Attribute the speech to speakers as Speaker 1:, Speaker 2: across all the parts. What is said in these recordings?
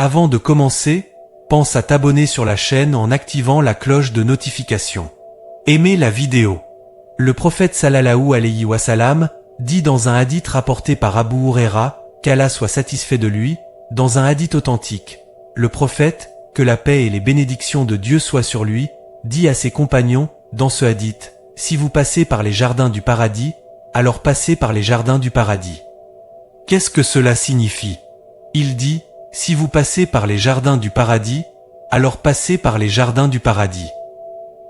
Speaker 1: Avant de commencer, pense à t'abonner sur la chaîne en activant la cloche de notification. Aimez la vidéo. Le prophète sallallahu alayhi wa sallam dit dans un hadith rapporté par Abu Huraira, qu'Allah soit satisfait de lui, dans un hadith authentique. Le prophète, que la paix et les bénédictions de Dieu soient sur lui, dit à ses compagnons, dans ce hadith, « Si vous passez par les jardins du paradis, alors passez par les jardins du paradis. » Qu'est-ce que cela signifie? Il dit, « Si vous passez par les jardins du paradis, alors passez par les jardins du paradis. »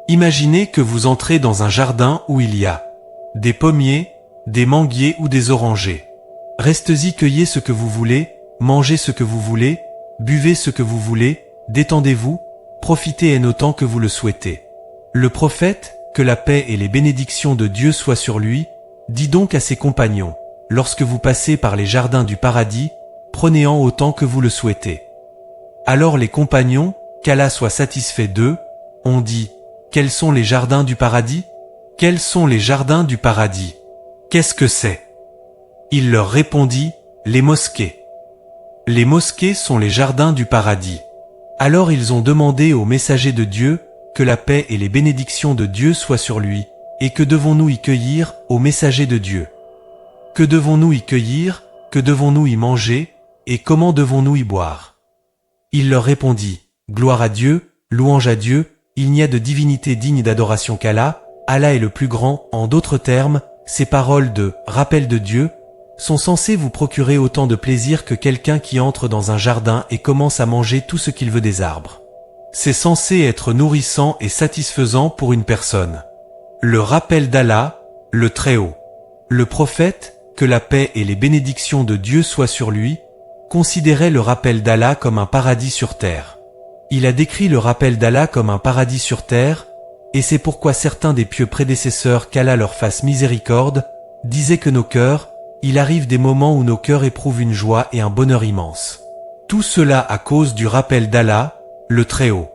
Speaker 1: Imaginez que vous entrez dans un jardin où il y a des pommiers, des manguiers ou des orangers. Restez-y, cueillez ce que vous voulez, mangez ce que vous voulez, buvez ce que vous voulez, détendez-vous, profitez en autant que vous le souhaitez. Le prophète, que la paix et les bénédictions de Dieu soient sur lui, dit donc à ses compagnons, « Lorsque vous passez par les jardins du paradis, prenez-en autant que vous le souhaitez. » Alors les compagnons, qu'Allah soit satisfait d'eux, ont dit, « Quels sont les jardins du paradis? Quels sont les jardins du paradis? Qu'est-ce que c'est ?» Il leur répondit, « Les mosquées. » Les mosquées sont les jardins du paradis. Alors ils ont demandé au messager de Dieu, que la paix et les bénédictions de Dieu soient sur lui, et que devons-nous y cueillir, au messager de Dieu? Que devons-nous y cueillir, que devons-nous y manger, et comment devons-nous y boire? Il leur répondit, « Gloire à Dieu, louange à Dieu, il n'y a de divinité digne d'adoration qu'Allah, Allah est le plus grand. » En d'autres termes, ces paroles de « rappel de Dieu » sont censées vous procurer autant de plaisir que quelqu'un qui entre dans un jardin et commence à manger tout ce qu'il veut des arbres. C'est censé être nourrissant et satisfaisant pour une personne. Le rappel d'Allah, le Très-Haut. Le prophète, que la paix et les bénédictions de Dieu soient sur lui, considérait le rappel d'Allah comme un paradis sur terre. Il a décrit le rappel d'Allah comme un paradis sur terre, et c'est pourquoi certains des pieux prédécesseurs, qu'Allah leur fasse miséricorde, disaient que nos cœurs, il arrive des moments où nos cœurs éprouvent une joie et un bonheur immense. Tout cela à cause du rappel d'Allah, le Très-Haut.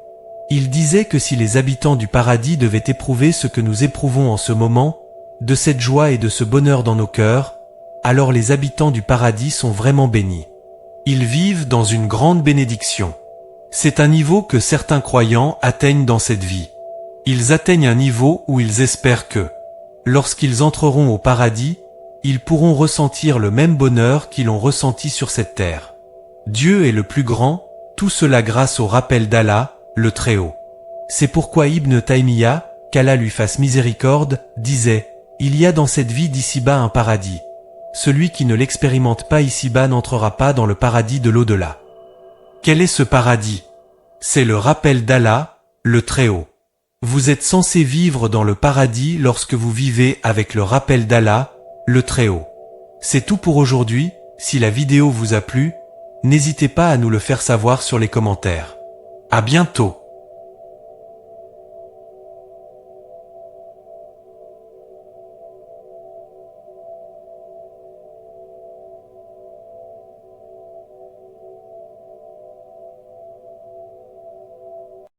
Speaker 1: Il disait que si les habitants du paradis devaient éprouver ce que nous éprouvons en ce moment, de cette joie et de ce bonheur dans nos cœurs, alors les habitants du paradis sont vraiment bénis. Ils vivent dans une grande bénédiction. C'est un niveau que certains croyants atteignent dans cette vie. Ils atteignent un niveau où ils espèrent que, lorsqu'ils entreront au paradis, ils pourront ressentir le même bonheur qu'ils ont ressenti sur cette terre. Dieu est le plus grand, tout cela grâce au rappel d'Allah, le Très-Haut. C'est pourquoi Ibn Taymiyyah, qu'Allah lui fasse miséricorde, disait « Il y a dans cette vie d'ici-bas un paradis. Celui qui ne l'expérimente pas ici-bas n'entrera pas dans le paradis de l'au-delà. » Quel est ce paradis? C'est le rappel d'Allah, le Très-Haut. Vous êtes censé vivre dans le paradis lorsque vous vivez avec le rappel d'Allah, le Très-Haut. C'est tout pour aujourd'hui. Si la vidéo vous a plu, n'hésitez pas à nous le faire savoir sur les commentaires. À bientôt.